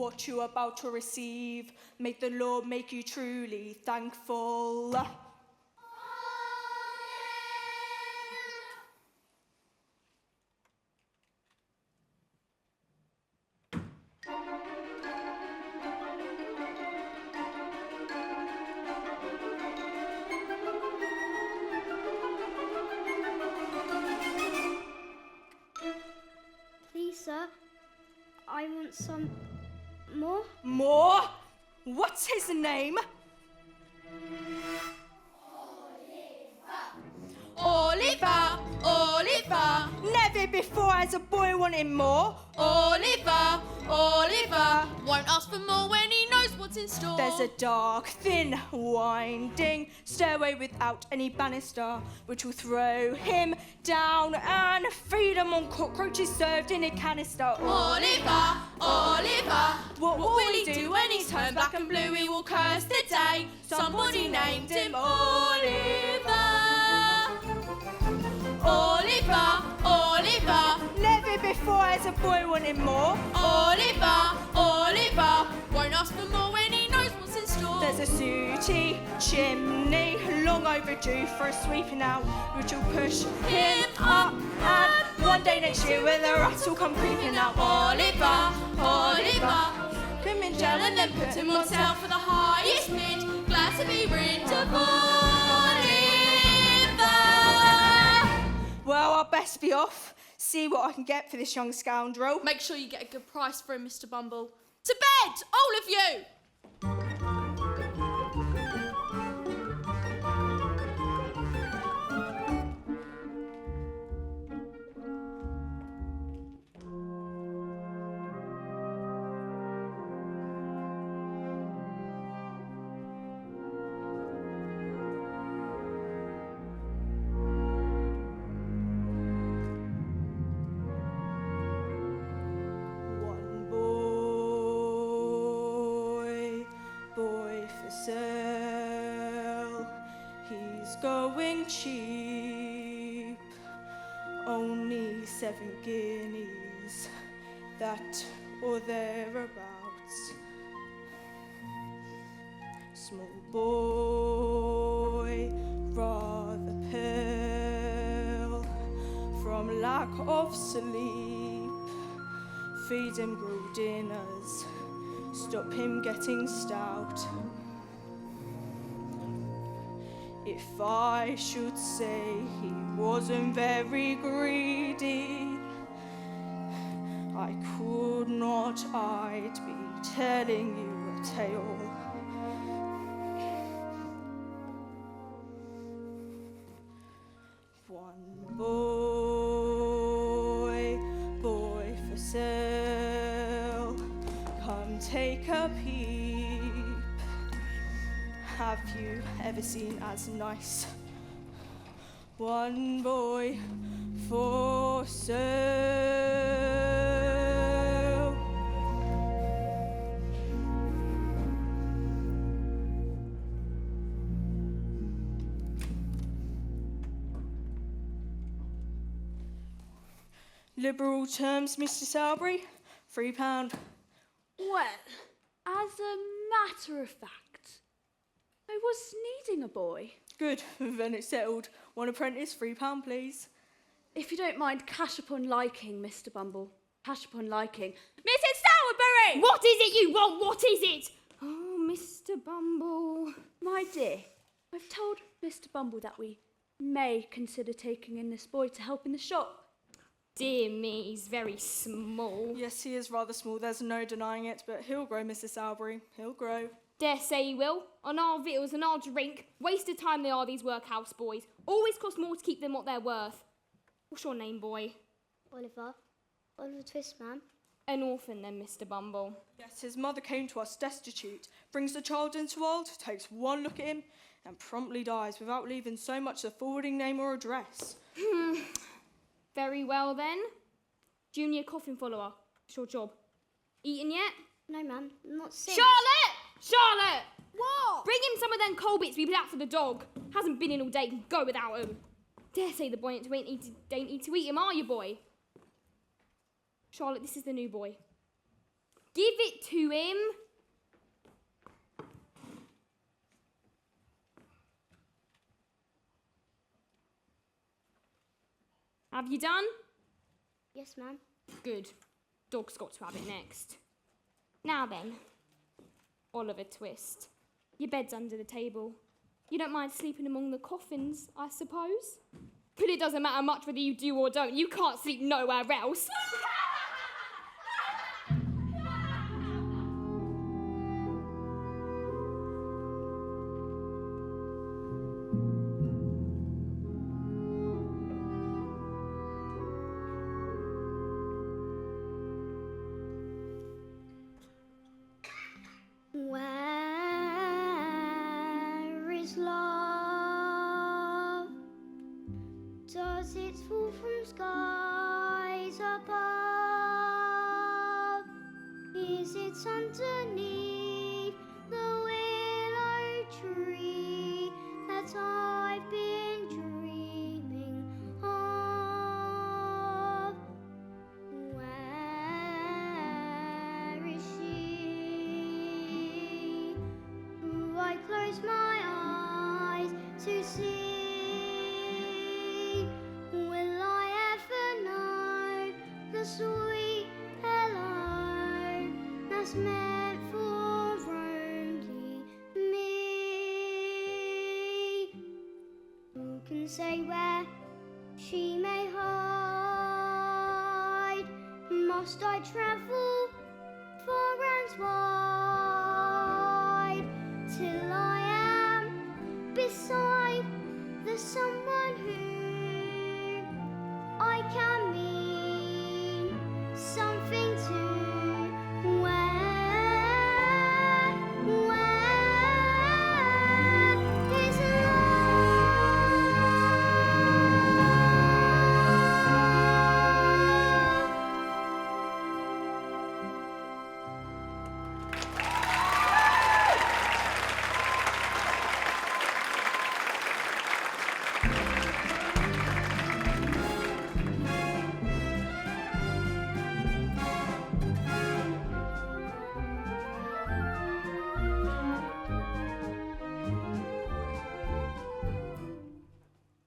what you're about to receive. May the Lord make you truly thankful. Please, sir, I want some more. More? What's his name? Oliver, Oliver, Never before has a boy wanted more. Oliver, Oliver. Won't ask for more when he knows what's in store. There's a dark, thin, winding stairway without any banister, which will throw him down and feed him on cockroaches served in a canister. Oliver, Oliver. What Will he do when he's turned black and blue? He will curse the day somebody named him Oliver. Oliver, Oliver, Never before has a boy wanted more. Oliver, Oliver. Won't ask for more when he knows what's in store. There's a sooty chimney, long overdue for a sweeping out, which will push him up. And one day next year, when the rats will come creeping out. Oliver, Oliver. Come in, Gel and then put him on sale for the highest bid. Glad to be rid of Oliver. Well, I'll best be off. See what I can get for this young scoundrel. Make sure you get a good price for him, Mr. Bumble. To bed, all of you! One boy for sale. He's going cheap, only 7 guineas, that or thereabouts. Small boy, rather pale, from lack of sleep. Feed him gruel dinners, stop him getting stout. If I should say he wasn't very greedy, I could not, I'd be telling you a tale. One boy for sale, come take a peep. Have you ever seen as nice? One boy for sale. Liberal terms, Mr. Salisbury, £3. Well, as a matter of fact, I was needing a boy. Good, then it's settled. One apprentice, £3, please. If you don't mind, cash upon liking, Mr. Bumble. Cash upon liking. Mrs. Sowerbury! What is it you want? What is it? Oh, Mr. Bumble. My dear, I've told Mr. Bumble that we may consider taking in this boy to help in the shop. Dear me, he's very small. Yes, he is rather small, there's no denying it, but he'll grow, Mrs. Salisbury. He'll grow. Dare say he will. On our victuals and our drink. Wasted time they are, these workhouse boys. Always cost more to keep them what they're worth. What's your name, boy? Oliver. Oliver Twist, ma'am. An orphan then, Mr. Bumble. Yes, his mother came to us destitute, brings the child into the world, takes one look at him, and promptly dies without leaving so much as a forwarding name or address. Very well then. Junior coffin follower. It's your job. Eaten yet? No, ma'am, not since. Charlotte! Charlotte! What? Bring him some of them coal bits we put out for the dog. Hasn't been in all day, can go without him. Dare say the boy ain't to eat him, are you, boy? Charlotte, this is the new boy. Give it to him. Have you done? Yes, ma'am. Good. Dog's got to have it next. Now then, Oliver Twist. Your bed's under the table. You don't mind sleeping among the coffins, I suppose? But it doesn't matter much whether you do or don't. You can't sleep nowhere else. Where is love? Does it fall from skies above? Is it underneath the willow tree that I've been dreaming of? Where is she? Do I close my eyes to see? Will I ever know the sweet hello that's meant for only me? Who can say where she may hide? Must I travel far and wide till I am beside the someone who I can mean something to? Where is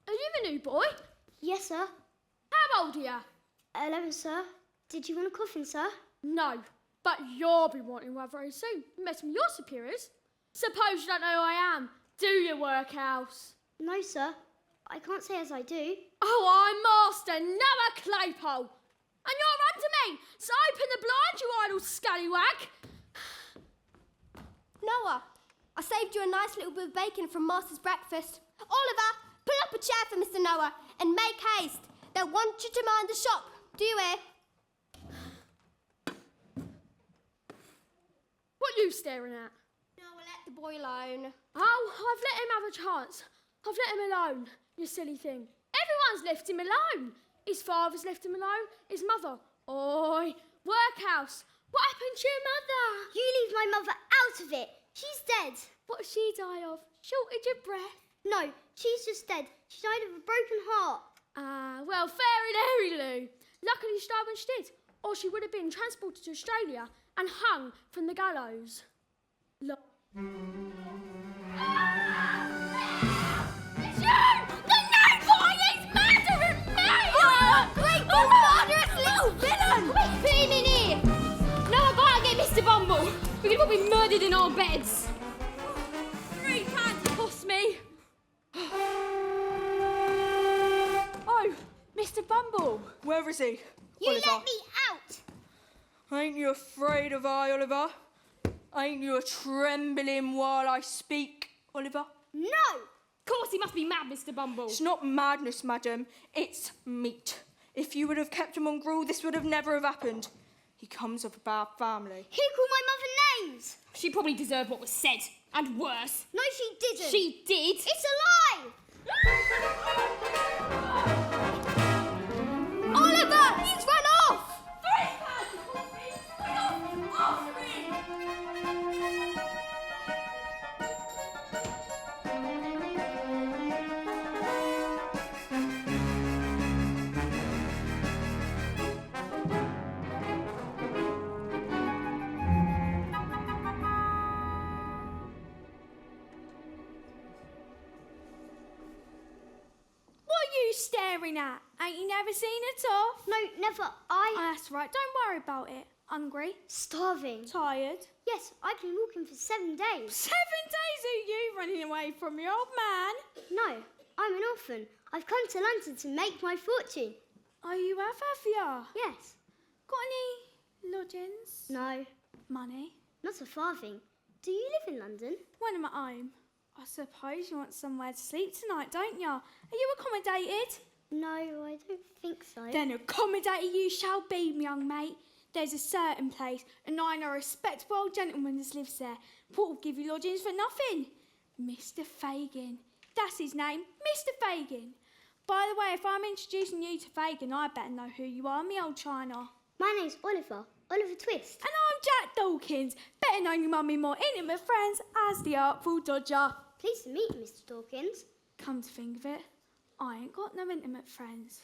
Are you the new boy? Yes, sir. How old are you? 11, sir. Did you want a coffin, sir? No, but you'll be wanting one very soon. Messing with your superiors. Suppose you don't know who I am, do you, workhouse? No, sir. I can't say as I do. Oh, I'm Master Noah Claypole. And you're under me, so open the blind, you idle scallywag. Noah, I saved you a nice little bit of bacon from Master's breakfast. Oliver, pull up a chair for Mr. Noah and make haste. They'll want you to mind the shop. Do you hear? What are you staring at? Noah, let the boy alone. Oh, I've let him have a chance. I've let him alone, you silly thing. Everyone's left him alone. His father's left him alone, his mother. Oi, workhouse, what happened to your mother? You leave my mother out of it. She's dead. What did she die of? Shortage of breath? No, she's just dead. She died of a broken heart. Ah, well, fair and airy, Lou. Luckily she died when she did, or she would have been transported to Australia and hung from the gallows. Look. It's you! The new boy is murdering me! Oh, great big murderous little villain! Quick, put him in here. No, I gotta get Mr. Bumble. We're gonna be murdered in our beds. £3 it cost me. Oh, Mr. Bumble. Where is he? You Oliver. let me out. Ain't you afraid of I, Oliver? Ain't you a trembling while I speak, Oliver? No. Of course, he must be mad, Mr. Bumble. It's not madness, madam. It's meat. If you would have kept him on gruel, this would have never have happened. He comes of a bad family. He called my mother names. She probably deserved what was said, and worse. No, she didn't. She did. It's a lie. Oliver, he's run off! Mary Nat. Ain't you never seen her tough? No, never. Oh, that's right. Don't worry about it. Hungry? Starving. Tired? Yes, I've been walking for 7 days. 7 days are you running away from your old man? No, I'm an orphan. I've come to London to make my fortune. Oh, you have ya? Yes. Got any lodgings? No, Money? not a farthing. Do you live in London? When I'm at home? I suppose you want somewhere to sleep tonight, don't ya? Are you accommodated? No, I don't think so. Then accommodated you shall be, young mate. There's a certain place, and I know a respectable old gentleman that lives there. What will give you lodgings for nothing? Mr. Fagin. That's his name, Mr. Fagin. By the way, if I'm introducing you to Fagin, I better know who you are, me old China. My name's Oliver Twist. And I'm Jack Dawkins, better known among me more intimate friends as the Artful Dodger. Pleased to meet you, Mr. Dawkins. Come to think of it, I ain't got no intimate friends.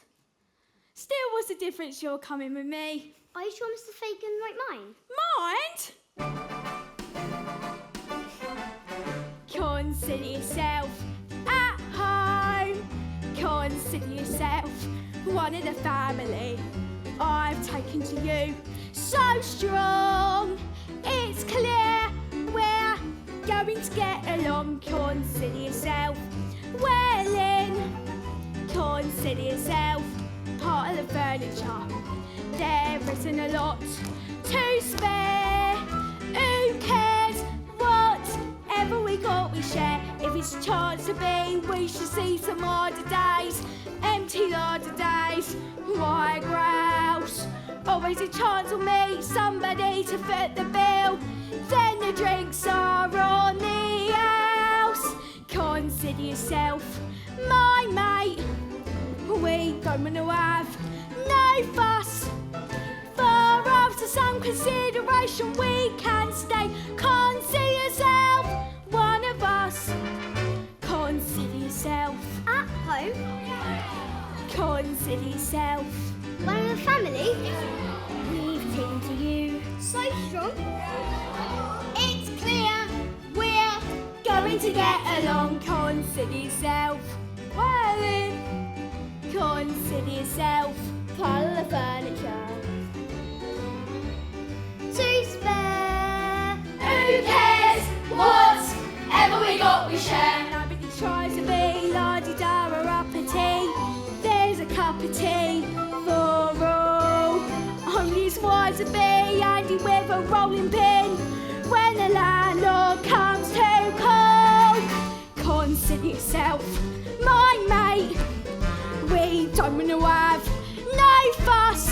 Still, what's the difference you're coming with me? Are you sure Mr. Fagin won't mind? Mind? Consider yourself at home. Consider yourself one of the family. I've taken to you so strong. It's clear we're going to get along. Consider yourself well in. Consider yourself part of the furniture. There isn't a lot to spare. Who cares? Whatever we got, we share. If it's a chance to be, we should see some harder days. Empty larder days. Why grouse? Always a chance we'll meet somebody to fit the bill. Then the drinks are on the house. Consider yourself my mate. We don't want to have no fuss. For after some consideration we can stay. Consider yourself one of us. Consider yourself At home? Consider yourself One of the family? we've taken to you. So strong. It's clear we're Going to get along. Consider yourself well in. Consider yourself part of the furniture. to spare. Who cares? Whatever we got, we share. Nobody tries to be la-di-da or uppity. There's a cup of tea for all. Only it's wise to be handy with a rolling pin when the landlord comes to call. Consider yourself my mate. We don't want to have no fuss.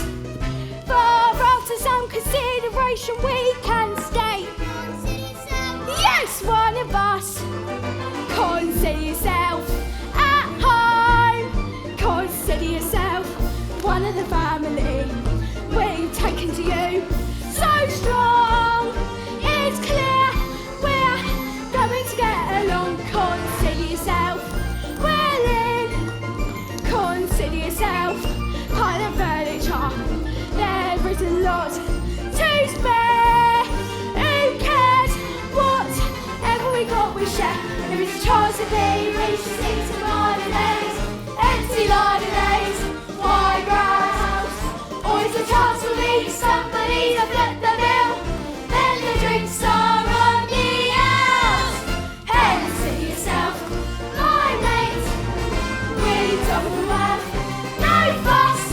For after some consideration we can stay. Yes, one of us. Consider yourself at home. Consider yourself one of the family. We've taken to you so strong. It's clear we're going to get along. Consider yourself well in. Consider yourself part of furniture. There is a lot to spare. Who cares? Whatever we got, we share. If it's a chance to be, we should see some harder days. Empty larder days. Why grouse? Always a chance to meet somebody to flip the bill. Then the drinks are on the house. Consider yourself my mate. We don't have no fuss.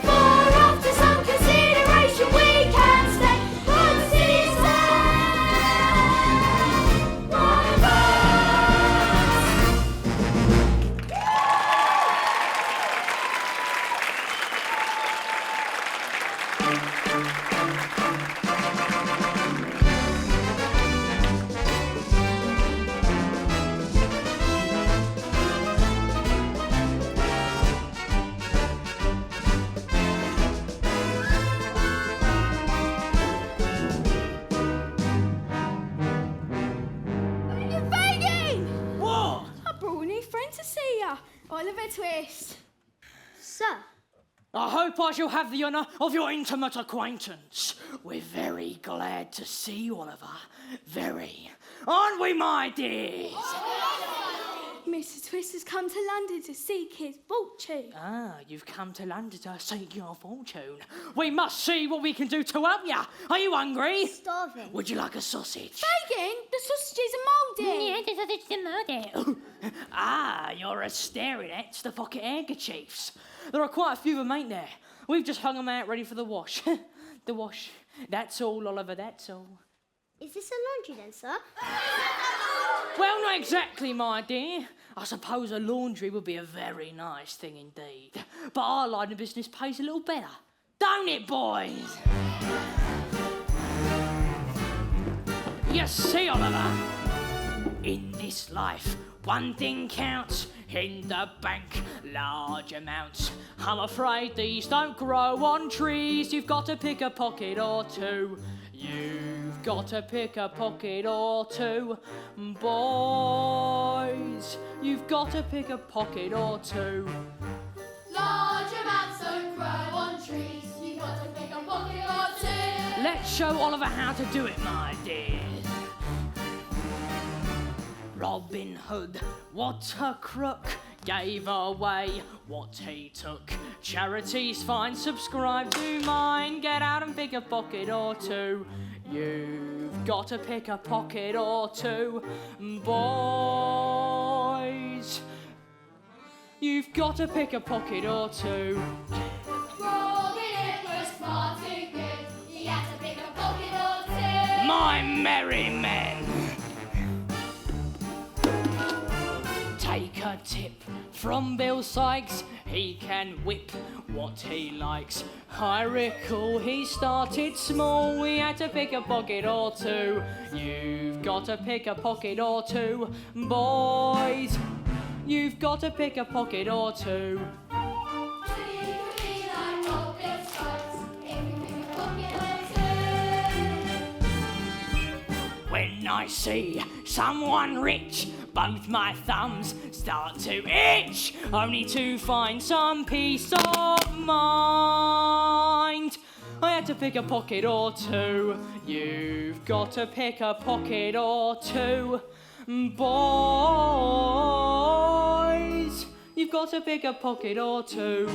For after some consideration we can stay. Consider yourself one of us. Fagin! What? I brought a new friend to see ya. Oliver Twist. Sir, I hope I shall have the honour of your intimate acquaintance. We're very glad to see you, Oliver. Very. Aren't we, my dears? Mr. Twist has come to London to seek his fortune. Ah, you've come to London to seek your fortune. We must see what we can do to help you. Are you hungry? Starving. Would you like a sausage? Fagin, the sausages are mouldy. the sausage is mouldy. Ah, you're staring at the pocket handkerchiefs. There are quite a few of them, ain't there? We've just hung them out ready for the wash. The wash. That's all, Oliver, that's all. Is this a laundry then, sir? Well, not exactly, my dear. I suppose a laundry would be a very nice thing indeed. But our line of business pays a little better. Don't it, boys? You see, Oliver, in this life, one thing counts. In the bank, large amounts. I'm afraid these don't grow on trees. You've got to pick a pocket or two. You've got to pick a pocket or two. Boys, you've got to pick a pocket or two. Large amounts don't grow on trees. You've got to pick a pocket or two. Let's show Oliver how to do it, my dear. Robin Hood, what a crook, gave away what he took. Charities fine, subscribe to mine. Get out and pick a pocket or two. You've got to pick a pocket or two. Boys, you've got to pick a pocket or two. Robin Hood was far too good. He had to pick a pocket or two. My merry men, take a tip from Bill Sykes. He can whip what he likes. I recall he started small. We had to pick a pocket or two. You've got to pick a pocket or two. Boys, you've got to pick a pocket or two. When I see someone rich, both my thumbs start to itch, only to find some peace of mind. I had to pick a pocket or two. You've got to pick a pocket or two. Boys, you've got to pick a pocket or two.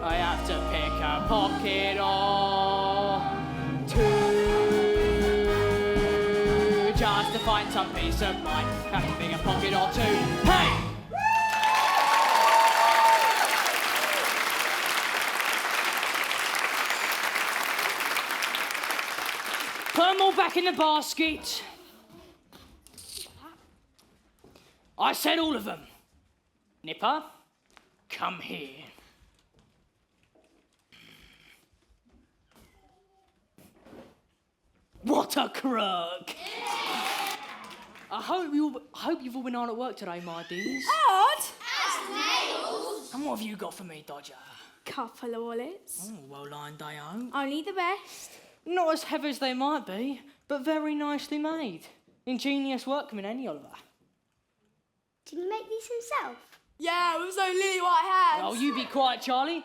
I have to pick a pocket or two. Just to find some peace of mind. Have to pick a pocket or two. Hey! Put them all back in the basket. I said all of them. Nipper, come here. What a crook! I hope you've all been hard at work today, my dears. Odd. And what have you got for me, Dodger? Couple of wallets. Oh, well lined they own. Only the best. Not as heavy as they might be, but very nicely made. Ingenious workman, ain't he, Oliver? Did he make these himself? Yeah, with those lily white hands. Oh, you be quiet, Charlie.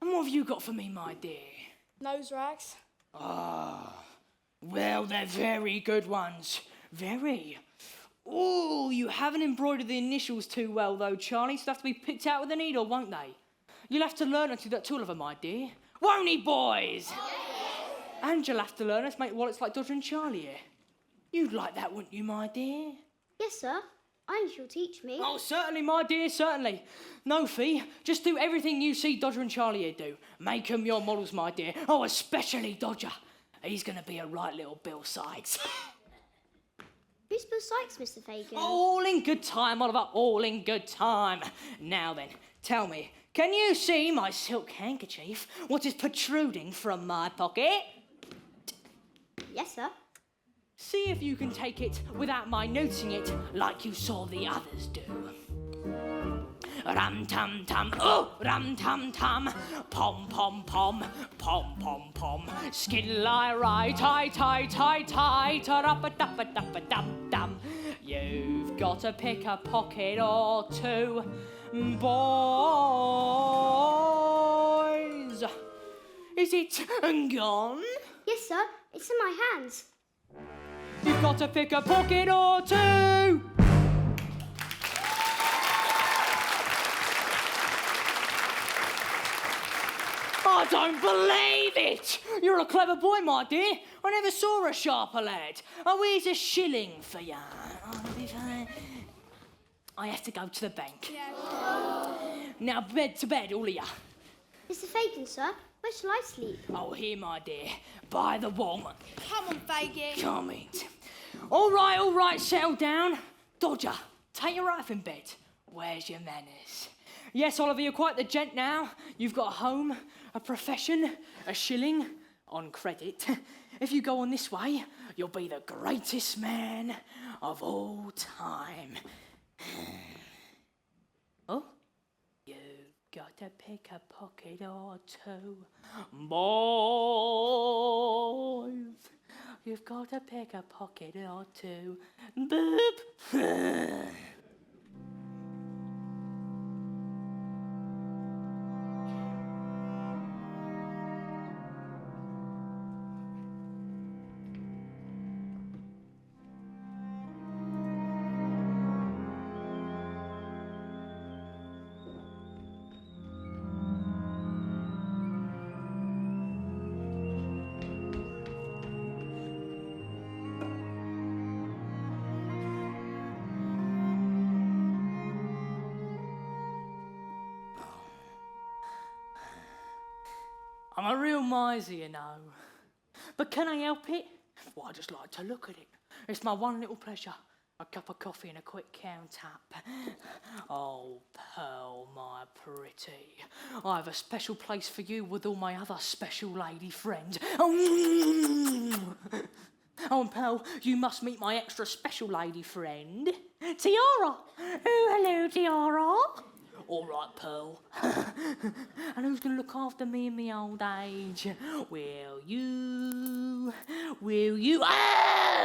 And what have you got for me, my dear? Nose rags. Ah, well, they're very good ones. Very. Oh, you haven't embroidered the initials too well, though, Charlie, so they'll have to be picked out with a needle, won't they? You'll have to learn how to do that too, Oliver, my dear. Won't he, boys? And you'll have to learn how to make wallets like Dodger and Charlie here. You'd like that, wouldn't you, my dear? Yes, sir. I shall teach me. Oh, certainly, my dear, certainly. No fee. Just do everything you see Dodger and Charlie here do. Make 'em your models, my dear. Oh, especially Dodger. He's going to be a right little Bill Sykes. Who's Bill Sykes, Mr. Fagin? All in good time, Oliver, all in good time. Now then, tell me, can you see my silk handkerchief? What is protruding from my pocket? Yes, sir. See if you can take it without my noticing it like you saw the others do. Ram-tum-tum, oh, ram-tum-tum, pom-pom-pom, pom-pom-pom, skidly-ri, tie-tie-tie-tie, ta-rap-a-dap-a-dap-a-dum-dum. You've got to pick a pocket or two, boys. Is it gone? Yes, sir. It's in my hands. You've got to pick a pocket or two. I don't believe it! You're a clever boy, my dear. I never saw a sharper lad. Oh, here's a shilling for you. I have to go to the bank. Now, bed to bed, all of you. Mr. Fagin, sir, where shall I sleep? Oh, here, my dear, by the wall. Come on, Fagin. Come in. All right, settle down. Dodger, take your wife in bed. Where's your manners? Yes, Oliver, you're quite the gent now. You've got a home, a profession, a shilling on credit. If you go on this way, you'll be the greatest man of all time. Oh, you've got to pick a pocket or two. Boys, you've got to pick a pocket or two. Boop. I'm a real miser, you know. But can I help it? Well, I just like to look at it. It's my one little pleasure. A cup of coffee and a quick count up. Oh, Pearl, my pretty. I have a special place for you with all my other special lady friends. Oh, and Pearl, you must meet my extra special lady friend, Tiara. Oh, hello, Tiara. All right, Pearl. And who's going to look after me in my old age? Will you?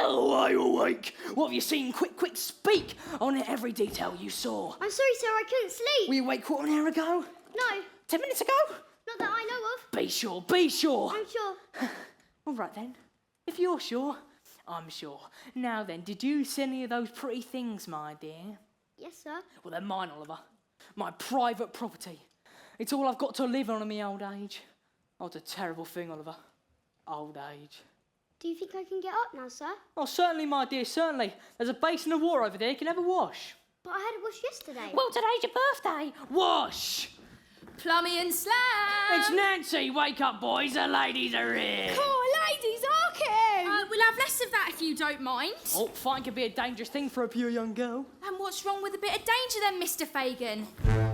Oh, I awake. What have you seen? Quick, speak on every detail you saw. I'm sorry, sir, I couldn't sleep. Were you awake quarter of an hour ago? No, 10 minutes ago? not that I know of. Be sure. I'm sure. All right, then. If you're sure, I'm sure. Now, then, did you see any of those pretty things, my dear? Yes, sir. Well, they're mine, Oliver. My private property. It's all I've got to live on in my old age. Oh, it's a terrible thing, Oliver. Old age. Do you think I can get up now, sir? Oh, certainly, my dear, certainly. There's a basin of water over there. You can have a wash. But I had a wash yesterday. Well, today's your birthday. Wash! Plummy and Slam. It's Nancy. Wake up, boys. The ladies are here. Ladies, are cute. We'll have less of that if you don't mind. Oh, fighting can be a dangerous thing for a pure young girl. And what's wrong with a bit of danger then, Mr. Fagin?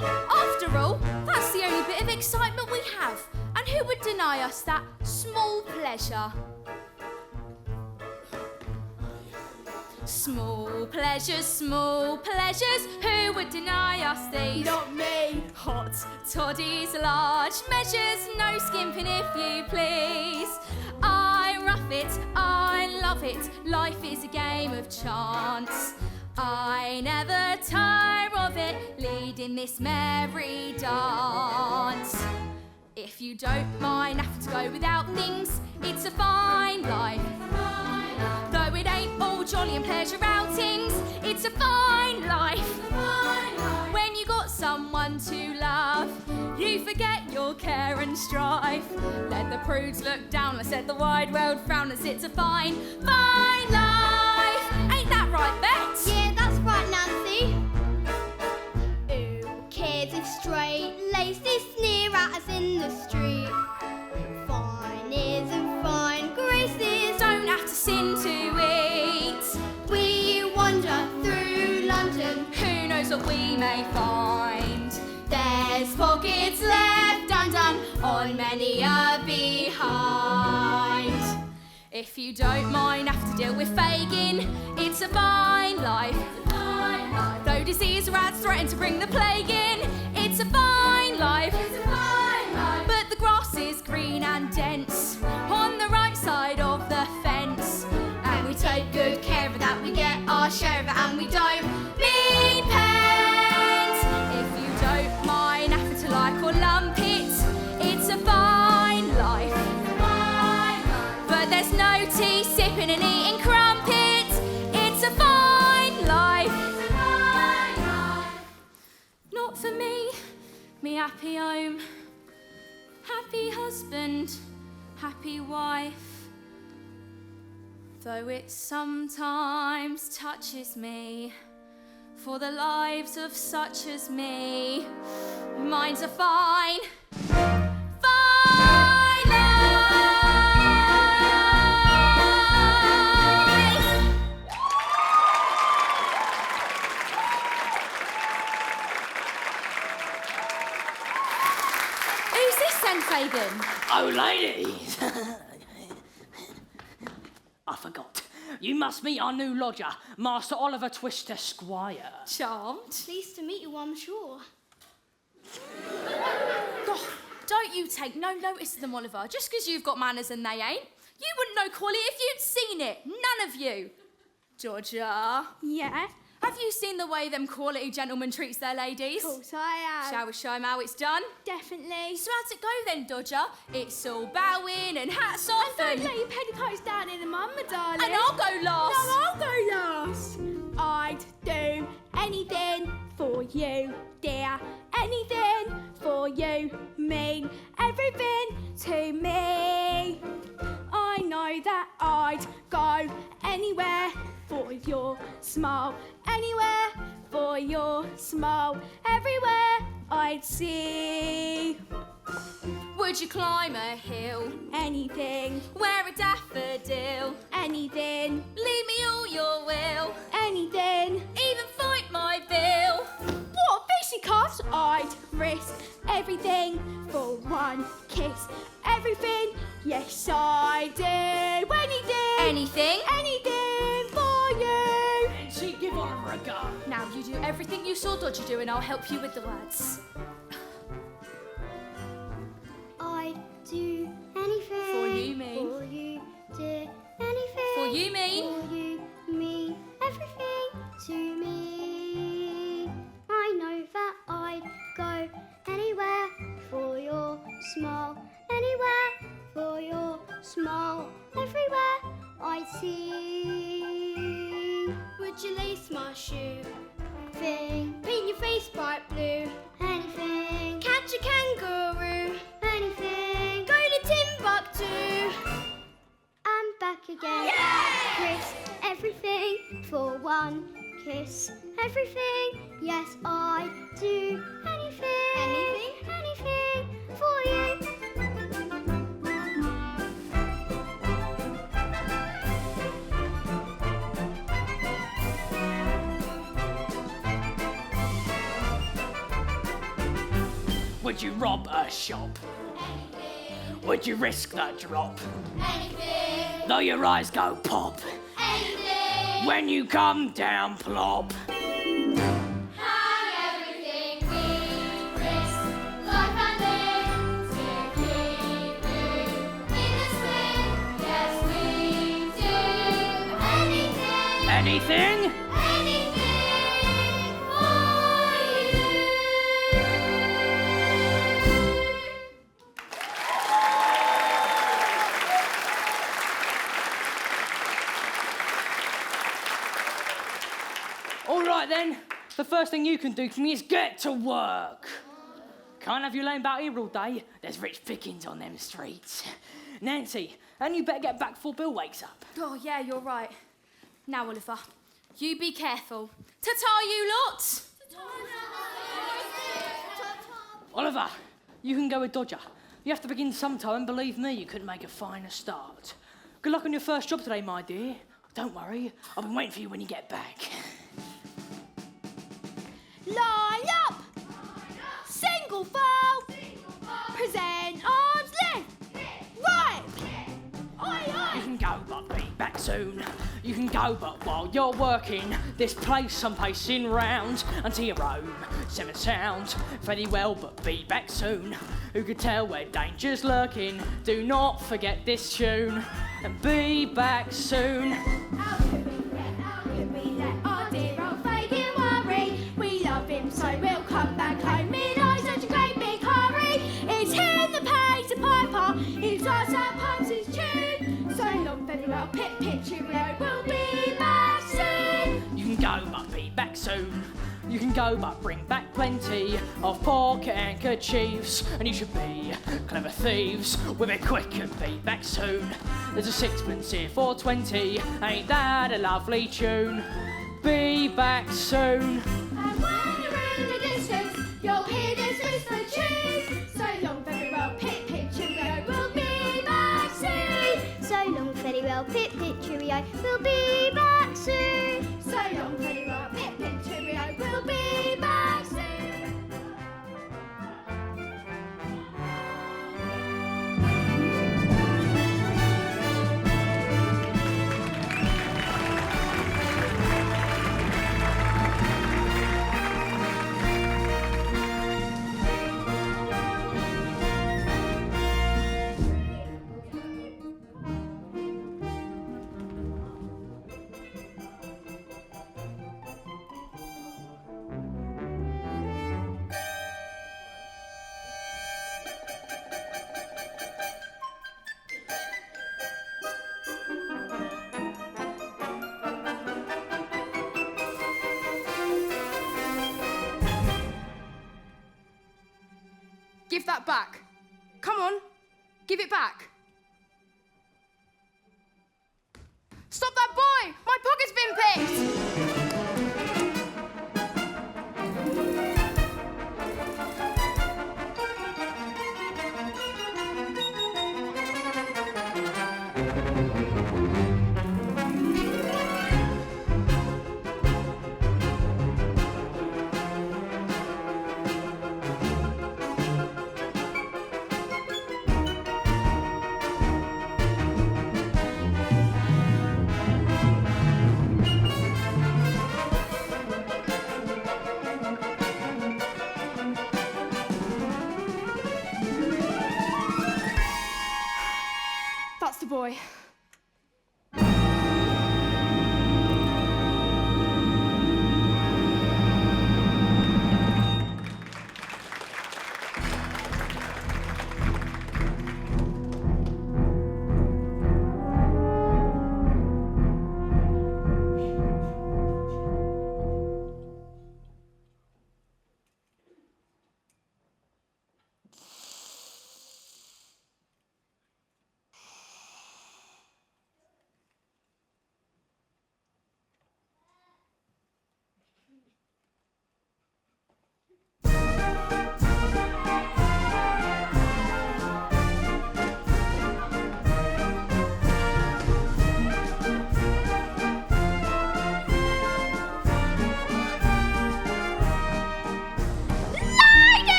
After all, that's the only bit of excitement we have. And who would deny us that small pleasure? Small pleasures, who would deny us these? Not me. Hot toddies, large measures, no skimping if you please. I rough it, I love it, life is a game of chance. I never tire of it, leading this merry dance. If you don't mind having to go without things, it's a fine life. Though it ain't all jolly and pleasure outings, it's a fine life. When you got someone to love, you forget your care and strife. Let the prudes look down, let's let the wide world frown as it's a fine, fine life. Ain't that right, Bet? Yeah, that's right, Nancy. Who cares if straight laces sneer at us in the street? Fine is and fine graces Don't have to sin to eat. we wander through London. Who knows what we may find? There's pockets left undone On many a behind. If you don't mind have to deal with Fagin, it's a fine life. Though disease rats threaten to bring the plague in, it's a fine life. But the grass is green and dense on the right side of the fence, and we take good care of that. We get our share of it, and we don't need pence. If you don't mind having to like or lump it, it's a fine life. But there's no tea sipping and eating crumpets. happy home, happy husband, happy wife. Though it sometimes touches me, for the lives of such as me, minds are fine. Who's this then, Fagin? Oh, ladies! I forgot. You must meet our new lodger, Master Oliver Twist Esquire. Charmed. Pleased to meet you, I'm sure. God, don't you take no notice of them, Oliver, just because you've got manners and they ain't. You wouldn't know quality if you'd seen it. None of you. Georgia. Yeah, Have you seen the way them quality gentlemen treats their ladies? of course I am. Shall we show 'em how it's done? Definitely. So how's it go then, Dodger? It's all bowing and hats off Don't let your petticoats down in the mum, my darling. and I'll go last. No, I'll go last. I'd do anything for you, dear. Anything for you, mean everything to me. I know that I'd go anywhere for your smile. Anywhere for your smile. Everywhere I'd see. Would you climb a hill? Anything, Wear a daffodil? anything, Leave me all your will? anything. Even fight my bill? What fisticuffs? I'd risk everything for one kiss. Everything, yes I do. Anything, Anything? anything for you. Nancy, give Oliver a go. Now you do everything you saw Dodger do and I'll help you with the words. I'd do anything For you, me. for you, dear. Anything For you, mean. for you, mean everything to me. I know that I'd go anywhere for your smile. Anywhere for your smile. Everywhere I'd see. Would you lace my shoe? Thing. Paint your face bright blue. Anything. Catch a kangaroo. Anything. Go to Timbuktu. And back again. Risk everything for one kiss. Everything. Yes, I do. Anything. Anything. Anything for you. Would you rob a shop? Anything. Would you risk the drop? Anything. Though your eyes go pop Anything. when you come down plop. Hang everything we risk, life and limb, to keep you in the swing. Yes, we do anything, Anything? anything for you. All right then. The first thing you can do for me is get to work. Can't have you laying about here all day. There's rich pickings on them streets. Nancy, and you better get back before Bill wakes up. Oh yeah, you're right. Now Oliver, you be careful. Ta-ta you lot! Oliver, you can go with Dodger. You have to begin sometime, and believe me, you couldn't make a finer start. Good luck on your first job today, my dear. Don't worry, I've been waiting for you when you get back. Line up! Single file! Present arms left! Right! Aye, You can go, but be back soon. You can go, but while you're working, this place some pacing round until you're home. 7 sounds, very well, but be back soon. Who could tell where danger's lurking? Do not forget this tune and be back soon. How could we let our dear old Fagin worry? We love him so we'll come back home in such a great big hurry. It's him that pays the piper, he does our pumps his tune. So long, very well, pit, cheerio, we'll be back soon. You can go, but be back soon. you can go, but bring back plenty of pocket handkerchiefs. And you should be clever thieves, we'll be quick and be back soon. There's a sixpence here for 20, ain't that a lovely tune? Be back soon. And when you're in the distance, you'll hear this whisper tune. So long, very well, pip, pip, cheerio, we'll be back soon. So long, very well, pip, pip, cheerio, we'll be back soon. So long, very well, pip, pip, cheerio, we'll be back soon. Give that back. Come on, give it back. Stop that boy! My pocket's been picked! That's the boy.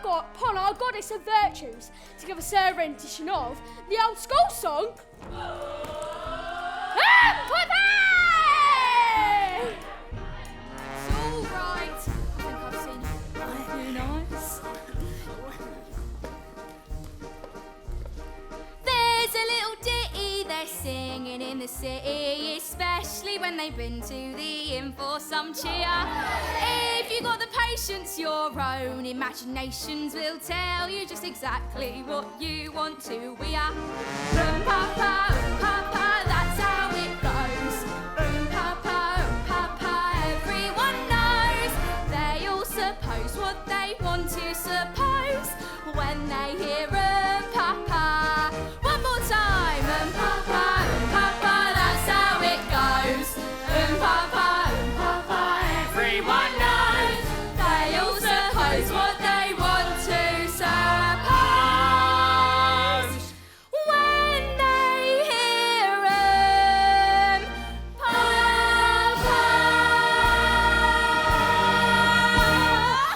Upon our goddess of virtues to give us a rendition of the old school song. It's all right. I think I've seen you nice. There's a little ditty they're singing in the city, especially when they've been to the inn for some cheer. If you got the patience, your own imaginations will tell you just exactly what you want to hear. Papa, that's how it goes. Papa, everyone knows. They all suppose what they want to suppose when they hear Papa. One more time. Papa, that's how it goes. Papa, everyone knows. They all suppose what they want to suppose when they hear Papa.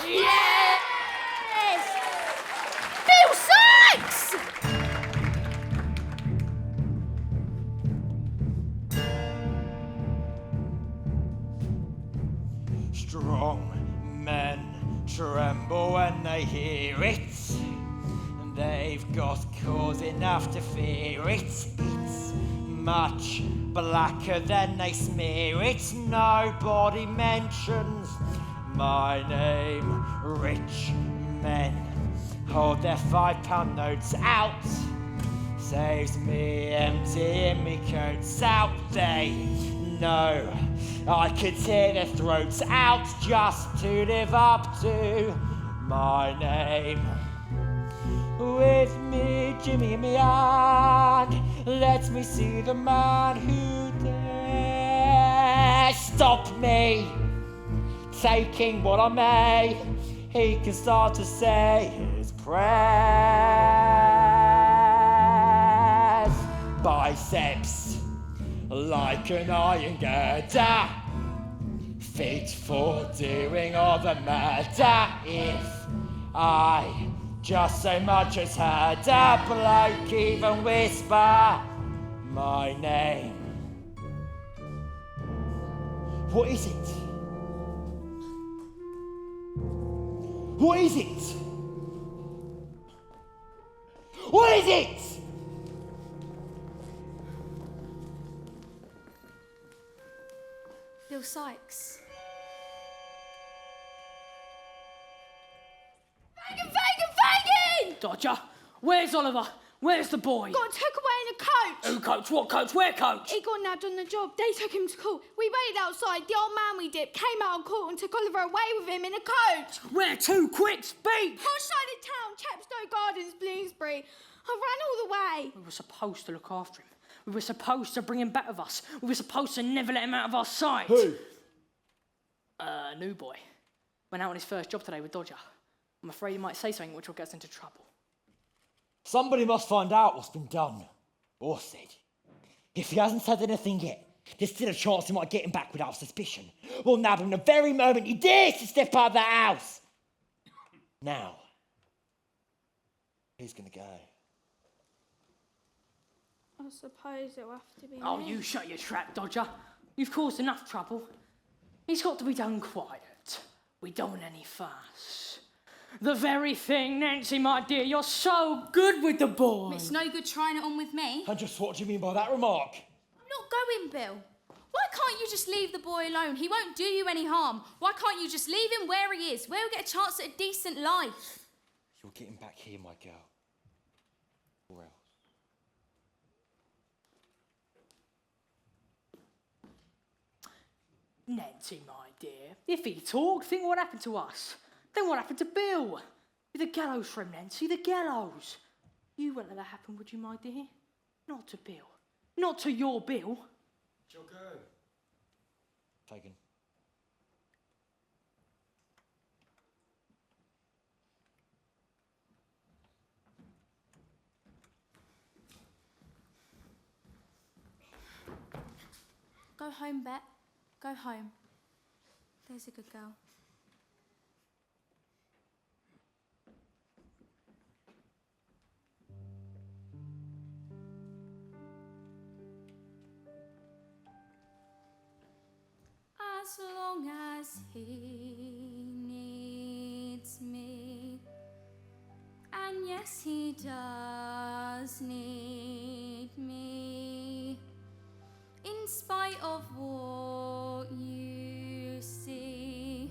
Yes! Bill Sykes! Strong men tremble when they hear it, and they've got cause enough to fear it. It's much blacker than they smear it. Nobody mentions my name. Rich men hold their £5 notes out. Saves me emptying me coats out. They No, I could tear their throats out just to live up to my name. With me, Jimmy and me and let me see the man who dares stop me taking what I may. He can start to say his prayers. Biceps like an iron girder, fit for doing all the murder. If I just so much as heard a bloke even whisper my name. What is it? What is it? What is it? Bill Sykes. Fagin! Dodger, where's Oliver? Where's the boy? Got took away in a coach. Who coach? What coach? Where coach? He got nabbed on the job. They took him to court. We waited outside. The old man we dipped came out of court and took Oliver away with him in a coach. Where to? Quick, speak! Posh side of town, Chepstow Gardens, Bloomsbury. I ran all the way. We were supposed to look after him. We were supposed to bring him back with us. We were supposed to never let him out of our sight. Who? New boy. Went out on his first job today with Dodger. I'm afraid he might say something which will get us into trouble. Somebody must find out what's been done. Or said. If he hasn't said anything yet, there's still a chance he might get him back without suspicion. We'll nab him the very moment he dares to step out of that house. Now, who's gonna go? I suppose it'll have to be Oh, me. you shut your trap, Dodger. You've caused enough trouble. It's got to be done quiet. We don't want any fuss. The very thing, Nancy, my dear, you're so good with the boy. It's no good trying it on with me. And just what do you mean by that remark? I'm not going, Bill. Why can't you just leave the boy alone? He won't do you any harm. Why can't you just leave him where he is, where he'll get a chance at a decent life? You'll get him back here, my girl. Or else. Nancy, my dear, if he talked, think what happened to us. Then what happened to Bill? The gallows for him, Nancy, the gallows. You wouldn't let that happen, would you, my dear? Not to Bill. Not to your Bill. Shall go. Fagin. Go home, Bet. Go home. There's a good girl. As long as he needs me, and yes, he does need me, in spite of what you see,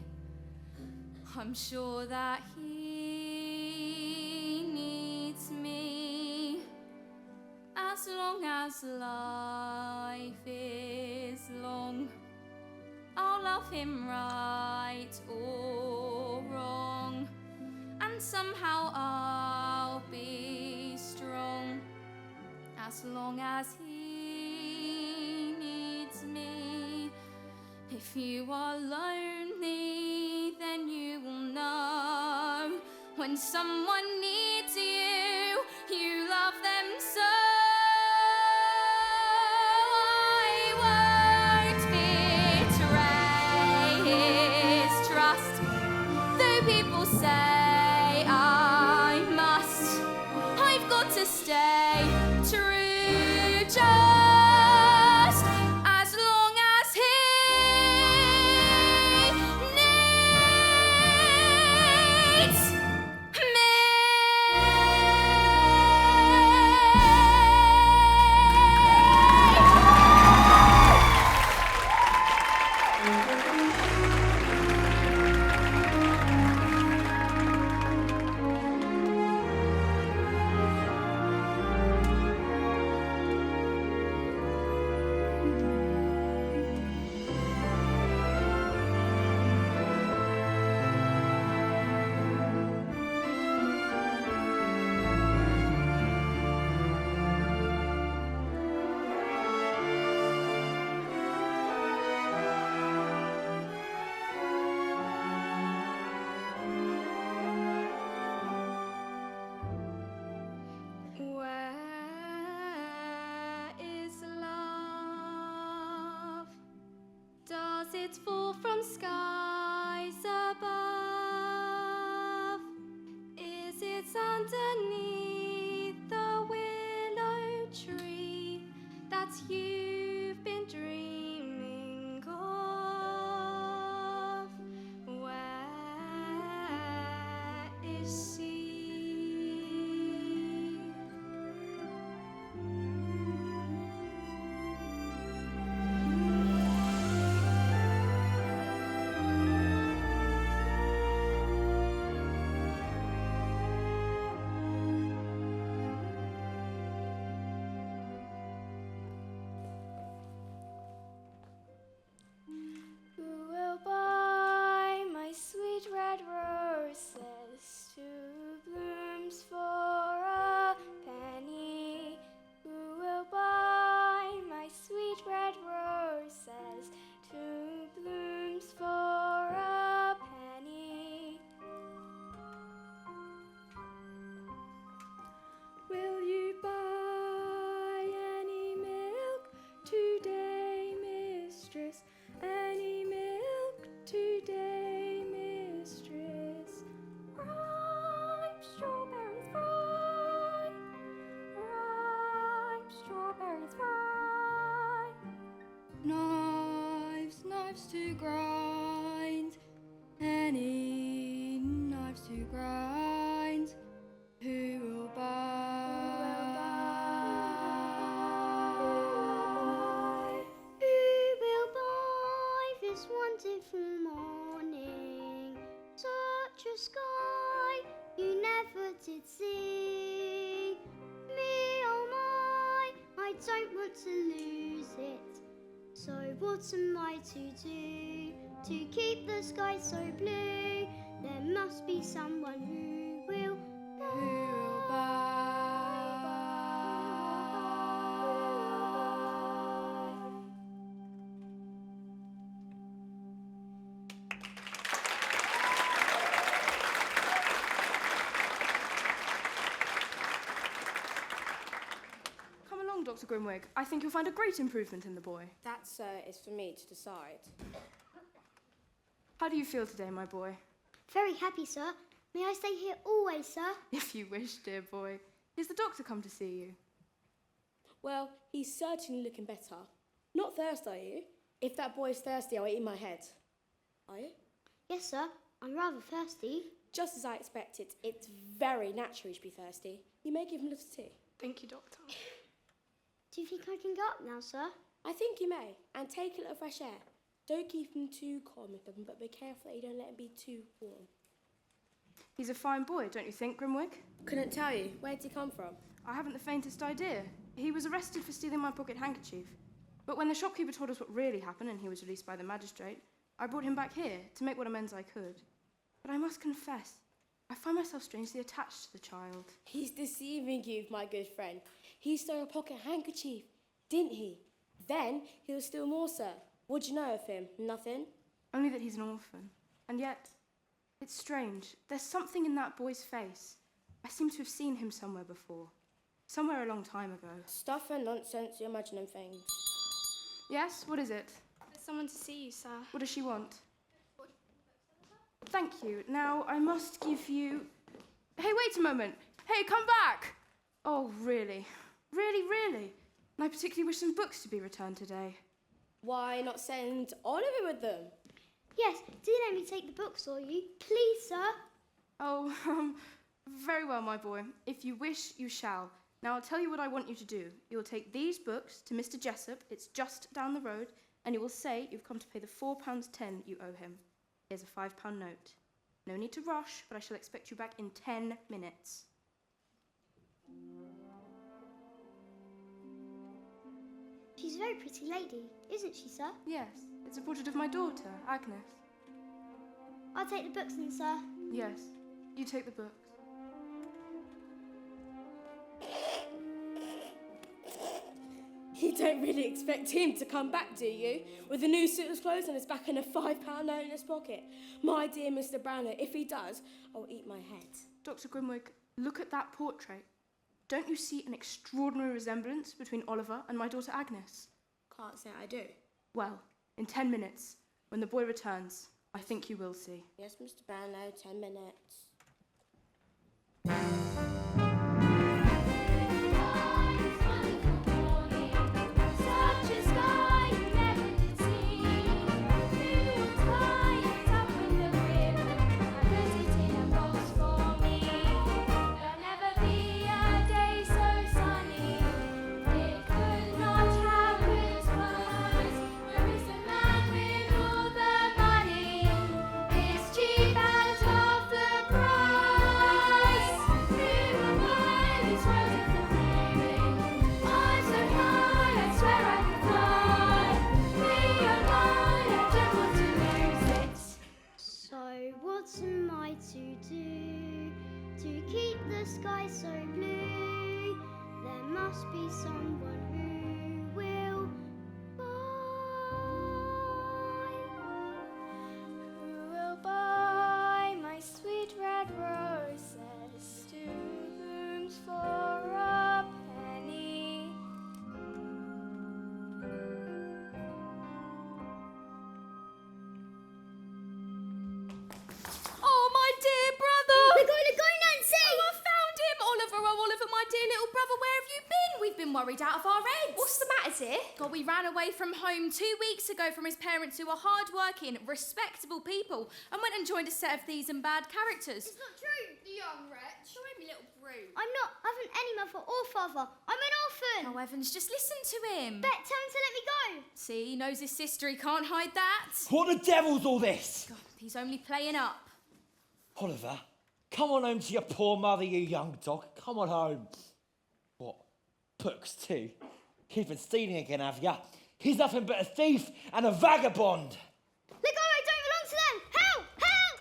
I'm sure that he needs me. As long as life is long, I'll love him right or wrong, and somehow I'll be strong. As long as he needs me. If you are lonely, then you will know when someone needs you, you love them so. Say I must, I've got to stay true just as long as he needs me. it fall from skies above? Is it underneath the willow tree that you've been dreaming of? Where is she? Who will buy my sweet red roses, 2 blooms for a penny? Who will buy my sweet red roses, 2 blooms for a penny? Will you buy any milk today, mistress? Any milk today, mistress? Ripe strawberries fry, ripe strawberries fry. Knives, knives to grind, any knives to grind. Who will buy? Who will buy this wonderful morning? Such a sky you never did see. Me, oh my, I don't want to lose it. So what am I to do to keep the sky so blue? There must be someone who will Come along, Dr. Grimwig. I think you'll find a great improvement in the boy. That, sir, is for me to decide. How do you feel today, my boy? Very happy, sir. May I stay here always, sir? If you wish, dear boy. Is the doctor come to see you? Well, he's certainly looking better. Not thirsty, are you? If that boy's thirsty, I'll eat my head. Are you? Yes, sir. I'm rather thirsty. Just as I expected, it's very natural you should be thirsty. You may give him a little tea. Thank you, doctor. Do you think I can go up now, sir? I think you may. And take a little fresh air. Don't keep him too calm with them, but be careful that you don't let him be too warm. He's a fine boy, don't you think, Grimwig? Couldn't tell you. Where'd he come from? I haven't the faintest idea. He was arrested for stealing my pocket handkerchief. But when the shopkeeper told us what really happened and he was released by the magistrate, I brought him back here to make what amends I could. But I must confess, I find myself strangely attached to the child. He's deceiving you, my good friend. He stole a pocket handkerchief, didn't he? Then he'll steal more, sir. What'd you know of him? Nothing? Only that he's an orphan. And yet, it's strange. There's something in that boy's face. I seem to have seen him somewhere before. Somewhere a long time ago. Stuff and nonsense, you're imagining things. Yes, what is it? There's someone to see you, sir. What does she want? Thank you. Now, I must give you... Hey, wait a moment. Hey, come back! Oh, really? Really, really? And I particularly wish some books to be returned today. Why not send Oliver with them? Yes, do let me take the books, will you? Please, sir. Oh, very well, my boy. If you wish, you shall. Now, I'll tell you what I want you to do. You'll take these books to Mr. Jessup. It's just down the road. And you will say you've come to pay the £4.10 you owe him. Here's a £5 note. No need to rush, but I shall expect you back in 10 minutes. She's a very pretty lady, isn't she, sir? Yes, it's a portrait of my daughter, Agnes. I'll take the books then, sir. Yes, you take the books. You don't really expect him to come back, do you? With a new suit of clothes on his back and a £5 note in his pocket. My dear Mr. Brownlow, if he does, I'll eat my head. Dr. Grimwig, look at that portrait. Don't you see an extraordinary resemblance between Oliver and my daughter Agnes? Can't say I do. Well, in 10 minutes, When the boy returns, I think you will see. Yes, Mr. Brownlow, 10 minutes. Such a sky you never did see. Blue and sky and up with the ribbon. I put it in a box for me. There'll never be a day so sunny. It could not happen twice. Where is the man with all the money? It's cheap at half the price. Blue and white, it's roses and living. I'm so high, I swear I could fly. Me and mine, I don't want to lose it. So what am I to do to keep the sky so blue? There must be someone who will buy. Who will buy my sweet red roses? 2 blooms for a penny. Oh, my dear brother! We're going to go, Nancy! Oh, I found him! Oliver, oh, Oliver, my dear little brother, where have you been? We've been worried out of our heads. What's the matter, dear? God, we ran away from home 2 weeks ago from his parents, who are hard-working, respectable people, and went and joined a set of thieves and bad characters. It's not true. The young wretch. Show him, little brute. I'm not. I haven't any mother or father. I'm an orphan. Oh, Evans, just listen to him. Bet, tell him to let me go. See, he knows his sister, he can't hide that. What the devil's all this? God, he's only playing up. Oliver, come on home to your poor mother, you young dog. Come on home. What? Books too? He's been stealing again, have ya? He's nothing but a thief and a vagabond. Let go, I don't belong to them. Help! Help!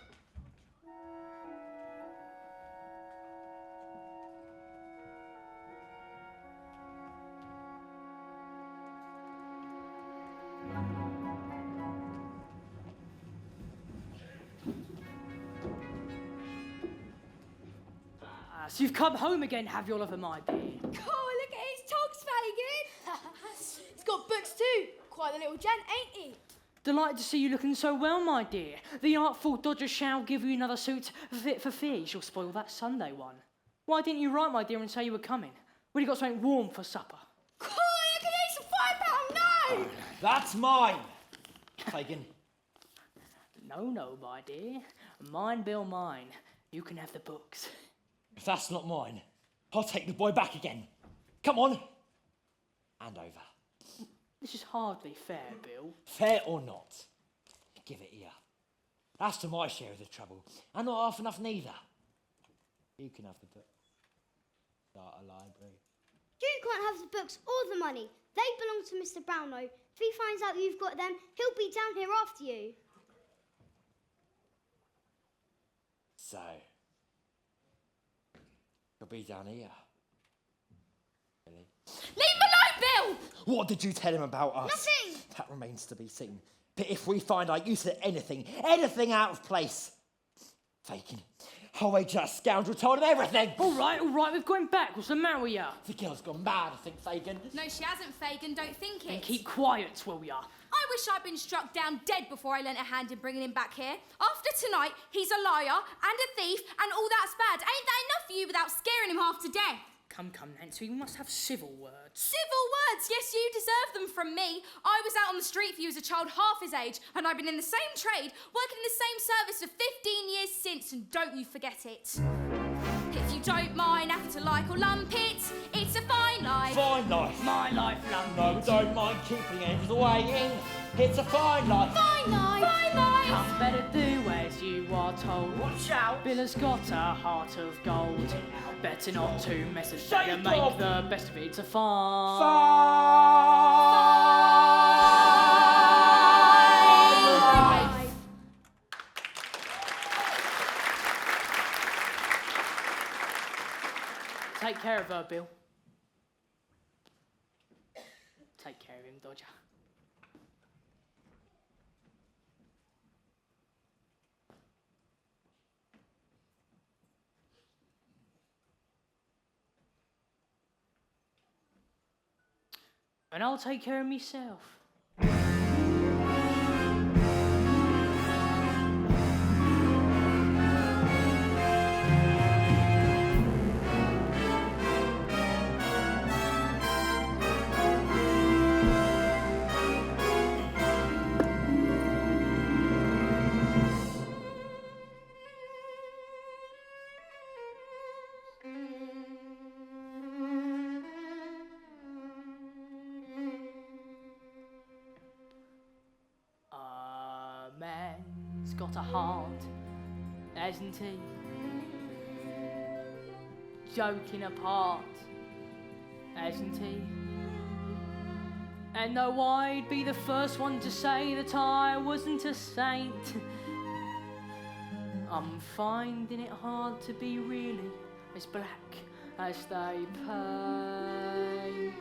So you've come home again, have you, Oliver, my dear? Oh, look at his togs, Fagin. He's got books too. Quite a little gent, ain't he? Delighted to see you looking so well, my dear. The artful Dodger shall give you another suit fit for fear. She'll spoil that Sunday one. Why didn't you write, my dear, and say you were coming? Would you got something warm for supper? Oh, look at these £5 note. That's mine. Fagin. No, my dear. Mine, Bill, mine. You can have the books. If that's not mine, I'll take the boy back again. Come on. Hand over. This is hardly fair, Bill. Fair or not, give it here. That's to my share of the trouble, and not half enough neither. You can have the book. Start a library. You can't have the books or the money. They belong to Mr. Brownlow. If he finds out you've got them, he'll be down here after you. So, you'll be down here. Really? Leave him alone, Bill! What did you tell him about us? Nothing! That remains to be seen. But if we find out you said anything out of place, Fagin, I'll wager that scoundrel told him everything. All right, we've got him back. What's the matter with ya? The girl's gone mad, I think, Fagin. No, she hasn't, Fagin. Don't think it. Then keep quiet, will ya? I wish I'd been struck down dead before I lent a hand in bringing him back here. After tonight, he's a liar and a thief, and all that's bad. Ain't that enough for you without scaring him half to death? Come, Nancy, we must have civil words. Civil words? Yes, you deserve them from me. I was out on the street for you as a child half his age, and I've been in the same trade, working in the same service for 15 years since, and don't you forget it. If you don't mind, have to like or lump it, it's a fine life. Fine life. My life, love. No, don't mind keeping angels away in. It's a fine life. Fine life. Fine life. Come, better do as you are told. Watch out. Bill has got a heart of gold. Better not to mess with Shut and it off. make the best of it. It's a fine. Life. Take care of her, Bill. Take care of him, Dodger. And I'll take care of myself. A man's got a heart, hasn't he? Joking apart, hasn't he? And though I'd be the first one to say that I wasn't a saint, I'm finding it hard to be really as black as they paint.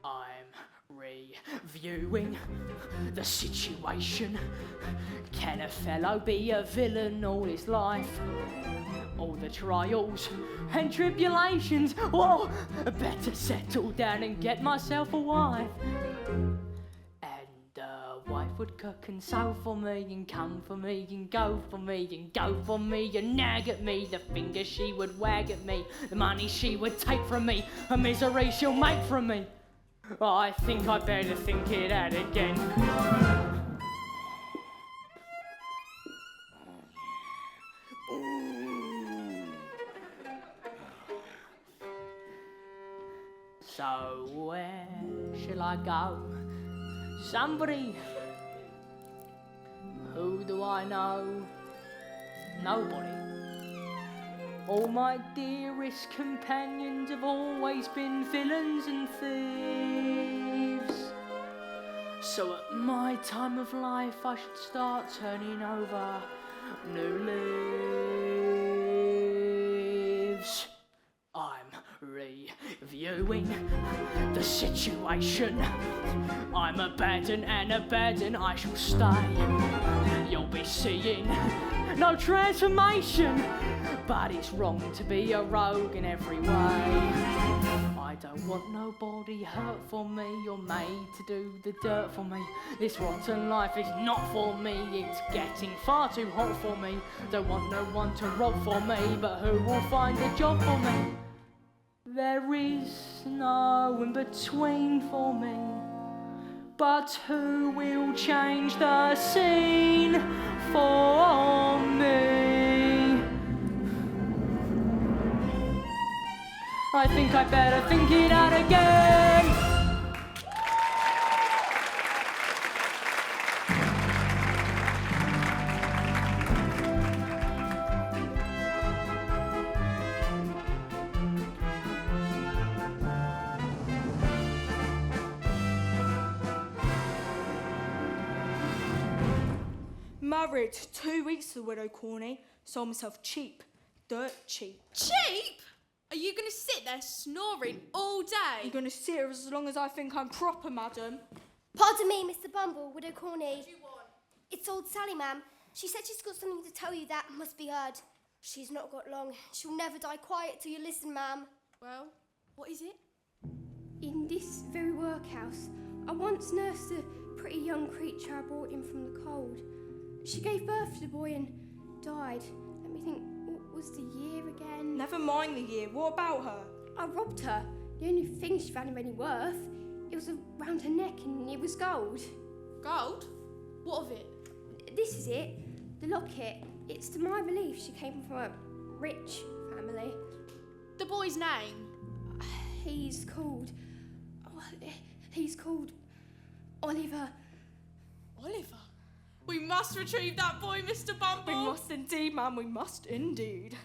I'm reviewing the situation. Can a fellow be a villain all his life? All the trials and tribulations, whoa, better settle down and get myself a wife. And the wife would cook and sew for me and come for me and go for me and go for me and nag at me. The finger she would wag at me, the money she would take from me, a misery she'll make from me. I think I better think it out again. So where shall I go? Somebody. Who do I know? Nobody. All my dearest companions have always been villains and thieves. So at my time of life I should start turning over new leaves. I'm reviewing the situation. I'm a bad un, I shall stay. You'll be seeing no transformation, but it's wrong to be a rogue in every way. I don't want nobody hurt for me or made to do the dirt for me. This rotten life is not for me, it's getting far too hot for me. Don't want no one to rob for me, but who will find a job for me? There is no in between for me, but who will change the scene for me? I think I better think it out again. Married 2 weeks to the widow Corny, sold myself cheap, dirt cheap. Cheap? Are you going to sit there snoring all day? You're going to sit here as long as I think I'm proper, madam. Pardon me, Mr. Bumble, Widow Corny. What do you want? It's old Sally, ma'am. She said she's got something to tell you that must be heard. She's not got long. She'll never die quiet till you listen, ma'am. Well, what is it? In this very workhouse, I once nursed a pretty young creature I brought in from the cold. She gave birth to the boy and died. Let me think, what was the year again? Never mind the year, what about her? I robbed her. The only thing she found of any worth, it was around her neck and it was gold. Gold? What of it? This is it, the locket. It's to my relief she came from a rich family. The boy's name? He's called Oliver. Oliver? We must retrieve that boy, Mr. Bumble. We must indeed, ma'am, we must indeed.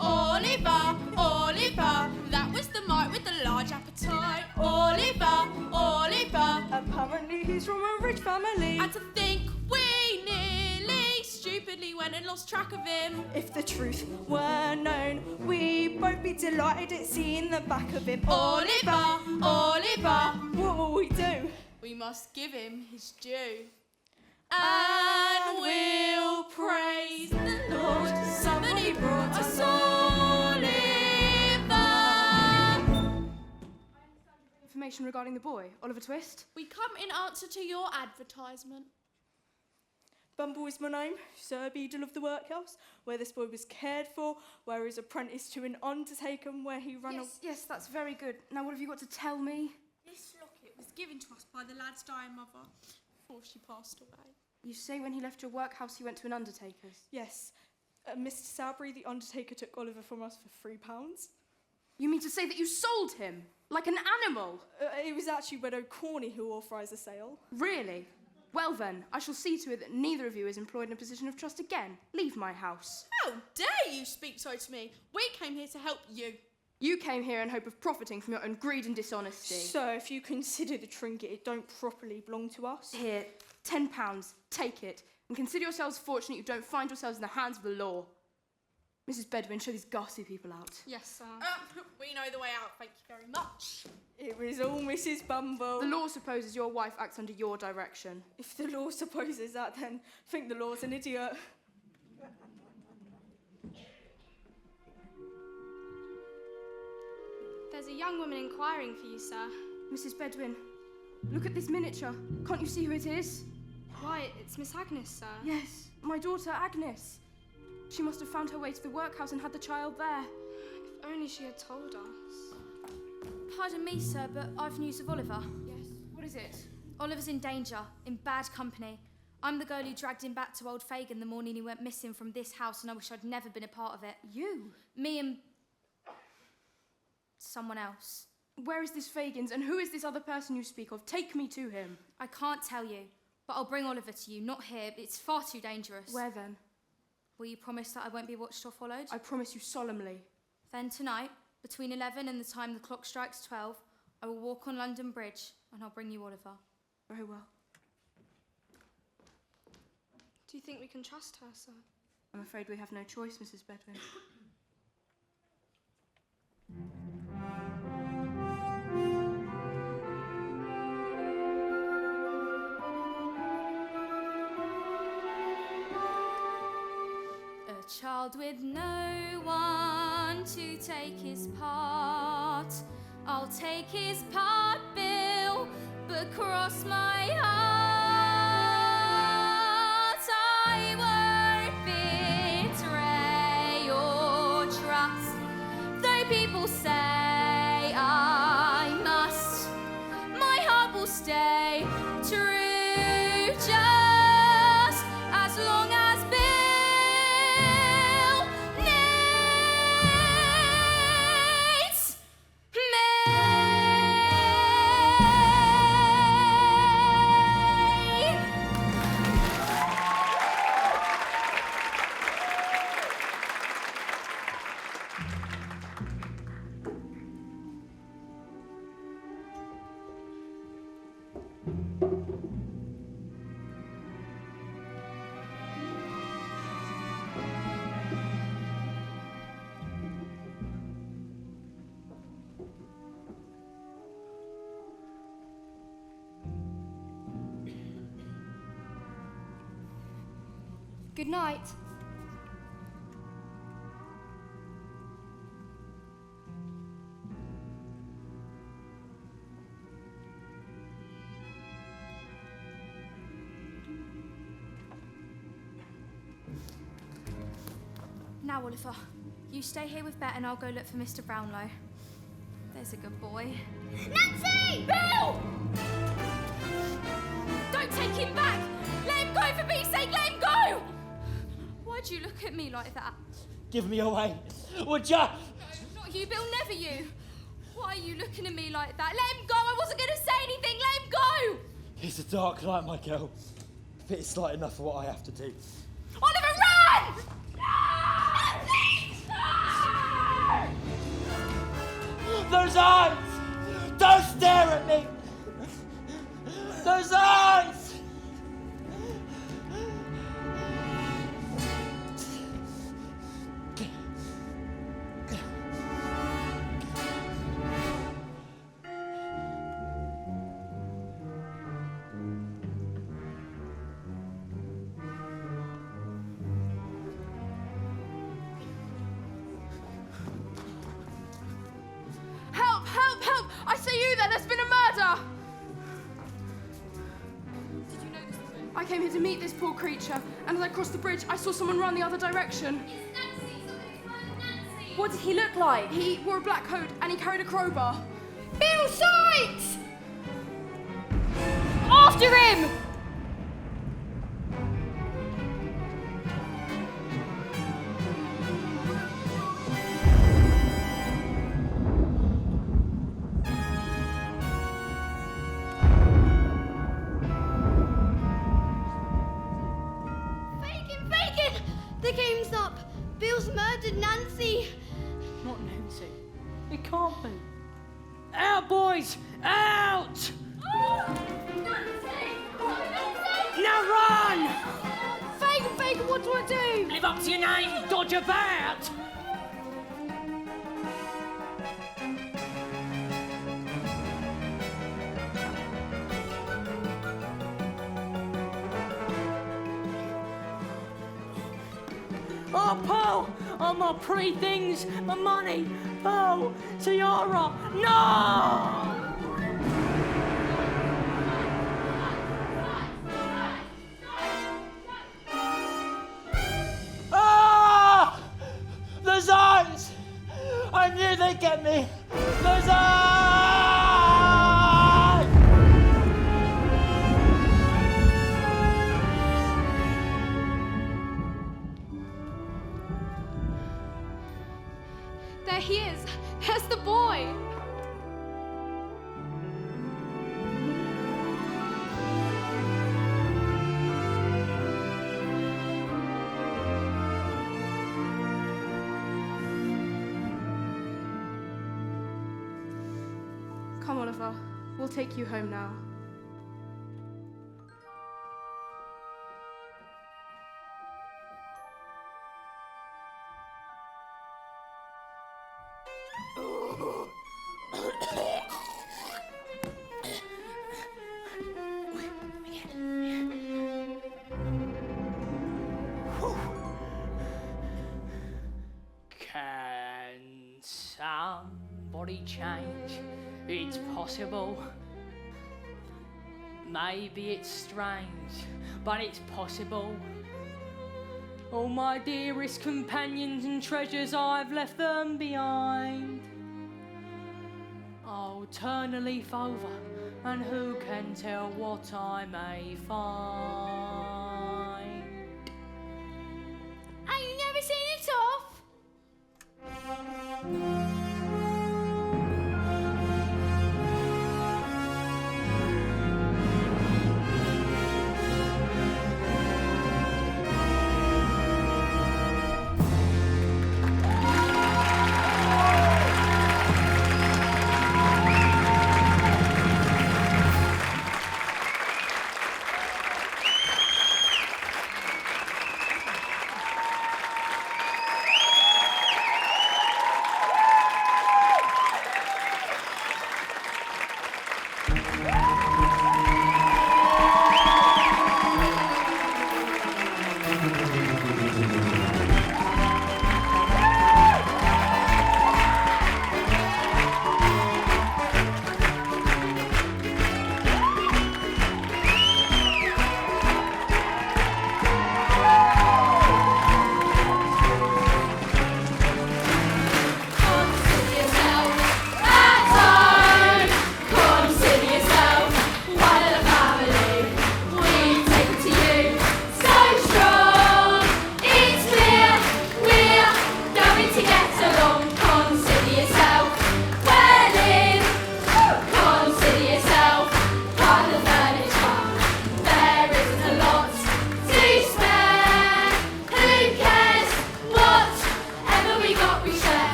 Oliver, Oliver, that was the mite with the large appetite. Oliver, Oliver. Apparently he's from a rich family. And to think we nearly stupidly went and lost track of him. If the truth were known, we'd both be delighted at seeing the back of him. Oliver, Oliver. What will we do? We must give him his due. And we'll praise the Lord. Somebody brought us Oliver. Information regarding the boy, Oliver Twist. We come in answer to your advertisement. Bumble is my name, Sir Beadle of the workhouse, where this boy was cared for, where he was apprenticed to an undertaker, and where he ran Yes, that's very good. Now what have you got to tell me? This locket was given to us by the lad's dying mother before she passed away. You say when he left your workhouse he went to an undertaker's? Yes, Mr. Sowbury, the undertaker, took Oliver from us for £3. You mean to say that you sold him? Like an animal? It was actually Widow Corney who authorised the sale. Really? Well then, I shall see to it that neither of you is employed in a position of trust again. Leave my house. How dare you speak so to me? We came here to help you. You came here in hope of profiting from your own greed and dishonesty. So if you consider the trinket, it don't properly belong to us. Here, £10, take it, and consider yourselves fortunate you don't find yourselves in the hands of the law. Mrs. Bedwin, show these ghastly people out. Yes, sir. We know the way out, thank you very much. It was all Mrs. Bumble. The law supposes your wife acts under your direction. If the law supposes that, then I think the law's an idiot. There's a young woman inquiring for you, sir. Mrs. Bedwin, look at this miniature. Can't you see who it is? Why, it's Miss Agnes, sir. Yes, my daughter Agnes. She must have found her way to the workhouse and had the child there. If only she had told us. Pardon me, sir, but I've news of Oliver. Yes. What is it? Oliver's in danger, in bad company. I'm the girl who dragged him back to Old Fagin the morning he went missing from this house, and I wish I'd never been a part of it. You? Me and someone else. Where is this Fagins, and who is this other person you speak of? Take me to him. I can't tell you, but I'll bring Oliver to you, not here. It's far too dangerous. Where then? Will you promise that I won't be watched or followed? I promise you solemnly. Then tonight, between 11 and the time the clock strikes 12, I will walk on London Bridge and I'll bring you Oliver. Very well. Do you think we can trust her, sir? I'm afraid we have no choice, Mrs. Bedwin. A child with no one to take his part. I'll take his part, Bill, but cross my heart. I won't betray or trust, though people say I must. My heart will stay true just as long as Bill needs me. Good night. Now, Oliver, you stay here with Bet and I'll go look for Mr. Brownlow. There's a good boy. Nancy! Bill! Don't take him back! Let him go, for Pete's sake, let him go! Why'd you look at me like that? Give me away, would ya? No, not you, Bill, never you. Why are you looking at me like that? Let him go, I wasn't going to say anything, let him go! It's a dark night, my girl. But it's light enough for what I have to do. Oliver, run! Those eyes! Don't stare at me! Those eyes! Help! Help! Help! I say you there! There's been a murder! Did you know this woman? I came here to meet this poor creature, and as I crossed the bridge, I saw someone run the other direction. It's Nancy! Somebody's found Nancy! What did he look like? He wore a black coat and he carried a crowbar. Bill Sykes! After him! The game's up. Bill's murdered Nancy. Not Nancy. It can't be. Out, boys! Out! Now run! Fagin, what do I do? Live up to your name, dodge about! Oh, Pearl! Oh, my pretty things, my money! Pearl! Tiara! No! Ah! The signs! I knew they'd get me! The signs! There he is. There's the boy. Come, Oliver. We'll take you home now. Can somebody change? It's possible. Maybe it's strange, but it's possible. All my dearest companions and treasures, I've left them behind. I'll turn a leaf over, and who can tell what I may find?